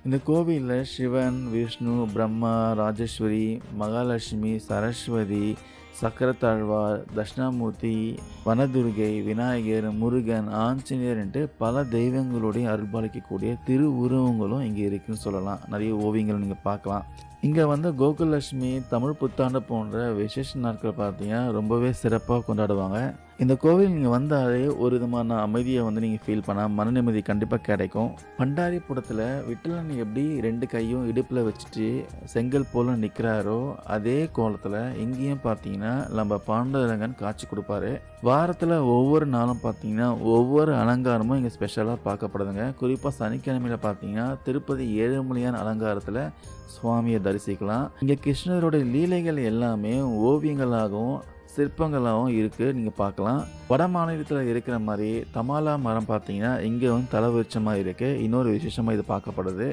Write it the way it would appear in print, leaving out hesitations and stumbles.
இந்த கோவிலில் சிவன், விஷ்ணு, பிரம்மா, ராஜேஸ்வரி, மகாலட்சுமி, சரஸ்வதி, சக்கரத்தாழ்வார், தட்சிணாமூர்த்தி, வனதுர்கை, விநாயகர், முருகன், ஆஞ்சநேயர்ன்ட்டு பல தெய்வங்களுடைய அருள்பாலிக்கக்கூடிய திருவுருவங்களும் இங்கே இருக்குன்னு சொல்லலாம். நிறைய ஓவியங்கள் நீங்கள் பார்க்கலாம். இங்கே வந்து கோகுலட்சுமி, தமிழ் புத்தாண்டு போன்ற விசேஷ நாட்கள் பார்த்தீங்கன்னா ரொம்பவே சிறப்பாக கொண்டாடுவாங்க. இந்த கோவில் நீங்கள் வந்தாலே ஒரு விதமான அமைதியை வந்து நீங்கள் ஃபீல் பண்ணால் மன நிம்மதி கண்டிப்பாக கிடைக்கும். பண்டாரிபுரத்தில் விட்டலன் எப்படி 2 கையும் இடுப்பில் வச்சுட்டு செங்கல் போல் நிற்கிறாரோ அதே கோலத்தில் இங்கேயும் பார்த்தீங்கன்னா நம்ம பாண்டுரங்கன் காட்சி கொடுப்பாரு. வாரத்தில் ஒவ்வொரு நாளும் பார்த்தீங்கன்னா ஒவ்வொரு அலங்காரமும் இங்கே ஸ்பெஷலாக பார்க்கப்படுதுங்க. குறிப்பாக சனிக்கிழமையில் பார்த்தீங்கன்னா திருப்பதி ஏழுமலையான் அலங்காரத்தில் சுவாமியை தரிசிக்கலாம். இங்கே கிருஷ்ணரோட லீலைகள் எல்லாமே ஓவியங்களாகவும் சிற்பங்களாகவும் இருக்குது, நீங்கள் பார்க்கலாம். வட மாநிலத்தில் இருக்கிற மாதிரி தமாலா மரம் பார்த்தீங்கன்னா இங்கே வந்து தலை விருட்சமாக இருக்குது. இன்னொரு விசேஷமாக இது பார்க்கப்படுது.